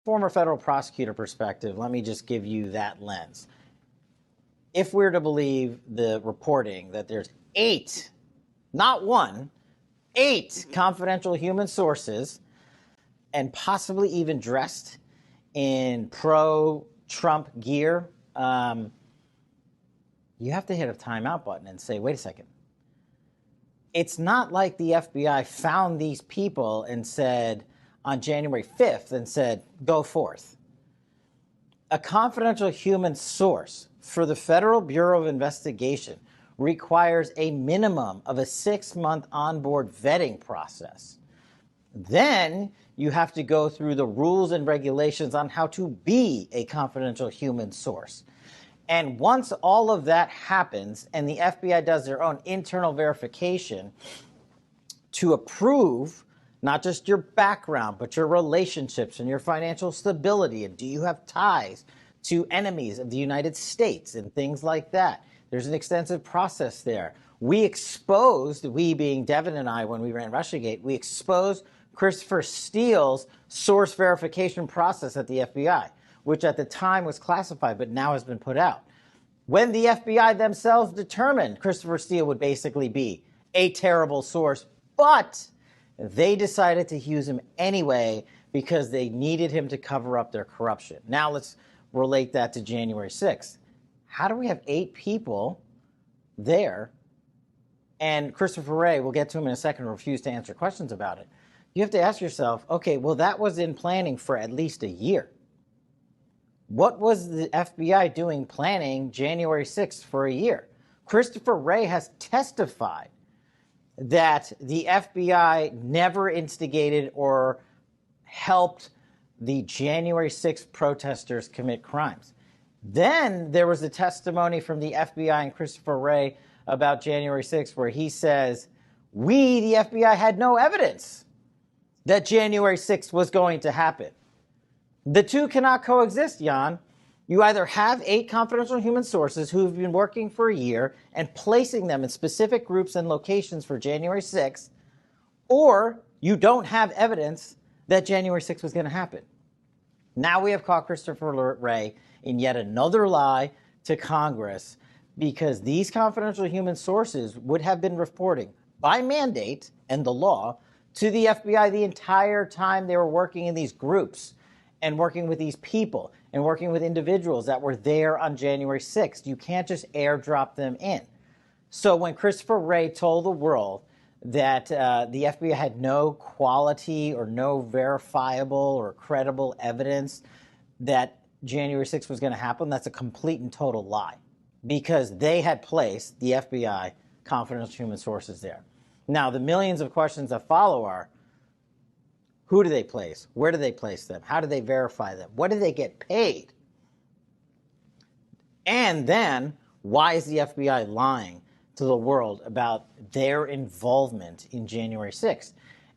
former federal prosecutor perspective, let me just give you that lens. If we're to believe the reporting that there's 8, not 1, 8 confidential human sources, and possibly even dressed in pro-Trump gear, you have to hit a timeout button and say, wait a second. It's not like the FBI found these people and said on January 5th and said, go forth. A confidential human source for the Federal Bureau of Investigation requires a minimum of a 6-month onboard vetting process. Then you have to go through the rules and regulations on how to be a confidential human source. And once all of that happens and the FBI does their own internal verification to approve not just your background, but your relationships and your financial stability, and do you have ties to enemies of the United States and things like that. There's an extensive process there. We being Devin and I, when we ran Russiagate, we exposed Christopher Steele's source verification process at the FBI, which at the time was classified, but now has been put out. When the FBI themselves determined Christopher Steele would basically be a terrible source, but they decided to use him anyway because they needed him to cover up their corruption. Now let's relate that to January 6th. How do we have 8 people there? And Christopher Wray, we'll get to him in a second, refused to answer questions about it. You have to ask yourself, okay, well, that was in planning for at least a year. What was the FBI doing planning January 6th for a year? Christopher Wray has testified that the FBI never instigated or helped the January 6th protesters commit crimes. Then there was a testimony from the FBI and Christopher Wray about January 6th where he says, we, the FBI, had no evidence that January 6th was going to happen. The two cannot coexist, Jan. You either have 8 confidential human sources who have been working for a year and placing them in specific groups and locations for January 6th, or you don't have evidence that January 6th was going to happen. Now we have caught Christopher Wray in yet another lie to Congress because these confidential human sources would have been reporting by mandate and the law to the FBI the entire time they were working in these groups and working with these people and working with individuals that were there on January 6th. You can't just airdrop them in. So when Christopher Wray told the world that the FBI had no quality or no verifiable or credible evidence that January 6th was going to happen, that's a complete and total lie because they had placed, the FBI, confidential human sources there. Now, the millions of questions that follow are, who do they place? Where do they place them? How do they verify them? What do they get paid? And then, why is the FBI lying to the world about their involvement in January 6th?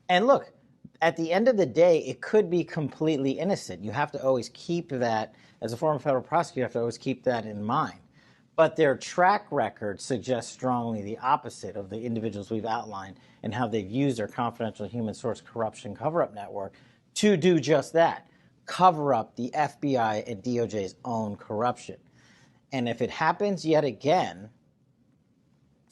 And look, at the end of the day, it could be completely innocent. You have to always keep that, as a former federal prosecutor, you have to always keep that in mind. But their track record suggests strongly the opposite of the individuals we've outlined and how they've used their confidential human source corruption cover-up network to do just that, cover up the FBI and DOJ's own corruption. And if it happens yet again,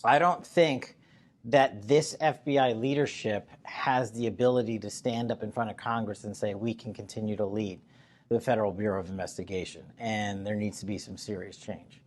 I don't think that this FBI leadership has the ability to stand up in front of Congress and say, we can continue to lead the Federal Bureau of Investigation, and there needs to be some serious change.